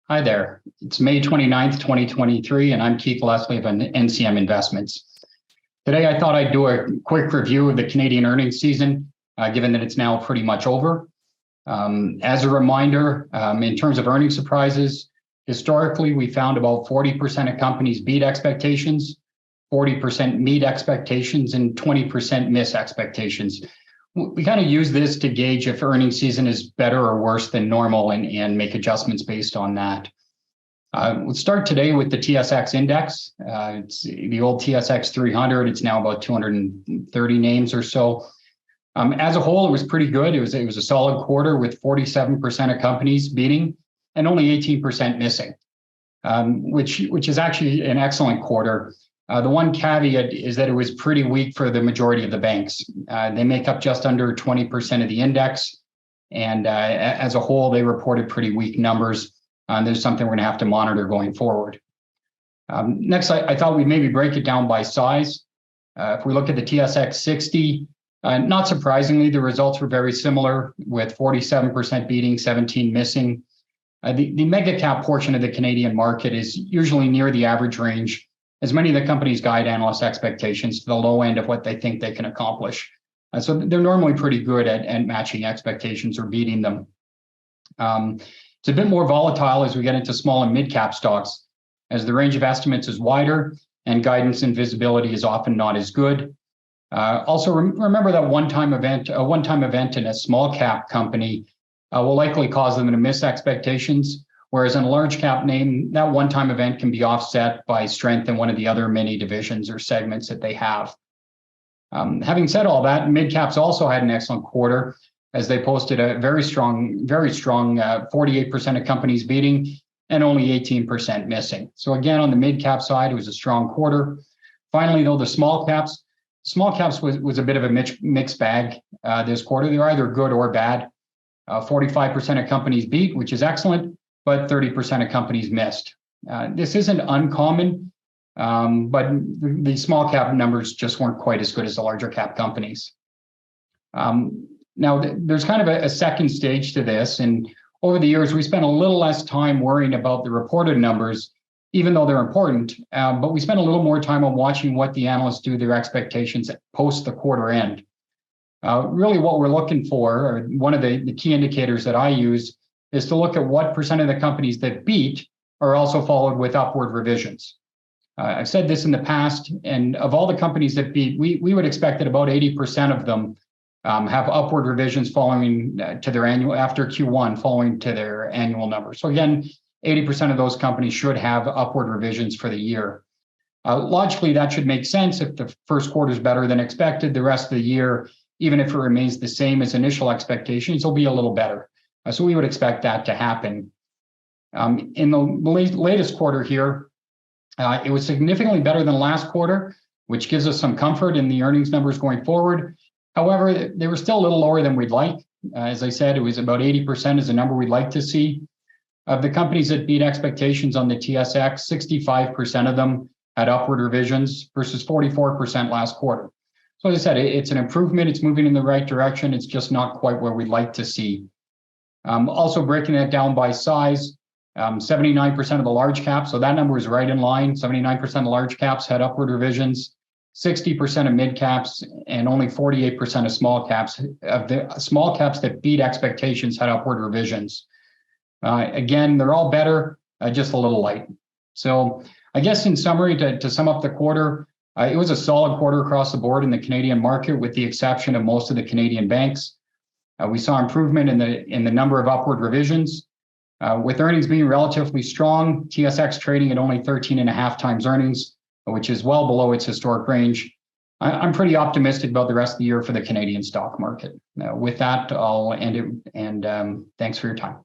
Hi there. It's May 29th, 2023, and I'm Keith Leslie of NCM Investments. Today, I thought I'd do a quick review of the Canadian earnings season, given that it's now pretty much over. As a reminder, in terms of earnings surprises, historically, we found about 40% of companies beat expectations, 40% meet expectations, and 20% miss expectations. We kind of use this to gauge if earnings season is better or worse than normal and make adjustments based on that. We'll start today with the TSX index. It's the old TSX 300. It's now about 230 names or so. As a whole, it was pretty good. It was a solid quarter with 47% of companies beating and only 18% missing, which is actually an excellent quarter. The one caveat is that it was pretty weak for the majority of the banks. They make up just under 20% of the index. And as a whole, they reported pretty weak numbers. There's something we're going to have to monitor going forward. Next, I thought we'd maybe break it down by size. If we look at the TSX 60, not surprisingly, the results were very similar with 47% beating, 17 missing. The mega cap portion of the Canadian market is usually near the average range, as many of the companies guide analyst expectations to the low end of what they think they can accomplish. So they're normally pretty good at matching expectations or beating them. It's a bit more volatile as we get into small and mid-cap stocks, as the range of estimates is wider and guidance and visibility is often not as good. Also, remember that a one-time event in a small cap company will likely cause them to miss expectations. Whereas in a large cap name, that one-time event can be offset by strength in one of the other many divisions or segments that they have. Having said all that, mid-caps also had an excellent quarter as they posted a very strong 48% of companies beating and only 18% missing. So again, on the mid-cap side, it was a strong quarter. Finally, though, the small caps was a bit of a mixed bag this quarter. They're either good or bad. 45% of companies beat, which is excellent, but 30% of companies missed. This isn't uncommon, but the small cap numbers just weren't quite as good as the larger cap companies. Now, there's kind of a second stage to this, and over the years, we spent a little less time worrying about the reported numbers, even though they're important, but we spent a little more time on watching what the analysts do their expectations post the quarter end. Really what we're looking for, or one of the key indicators that I use, is to look at what percent of the companies that beat are also followed with upward revisions. I've said this in the past, and of all the companies that beat, we would expect that about 80% of them have upward revisions following to their annual, after Q1, following to their annual numbers. So again, 80% of those companies should have upward revisions for the year. Logically, that should make sense. If the first quarter is better than expected, the rest of the year, even if it remains the same as initial expectations, will be a little better. So we would expect that to happen. In the latest quarter here, it was significantly better than last quarter, which gives us some comfort in the earnings numbers going forward. However, they were still a little lower than we'd like. As I said, it was about 80% is a number we'd like to see. Of the companies that beat expectations on the TSX, 65% of them had upward revisions versus 44% last quarter. So as I said, it's an improvement. It's moving in the right direction. It's just not quite where we'd like to see. Also breaking that down by size, 79% of the large caps, so that number is right in line. 79% of the large caps had upward revisions, 60% of mid caps, and only 48% of small caps. Of the small caps that beat expectations had upward revisions. Again, they're all better, just a little light. So I guess in summary, to sum up the quarter, it was a solid quarter across the board in the Canadian market, with the exception of most of the Canadian banks. We saw improvement in the number of upward revisions, with earnings being relatively strong. TSX trading at only 13.5 times earnings, which is well below its historic range. I'm pretty optimistic about the rest of the year for the Canadian stock market. With that, I'll end it, and thanks for your time.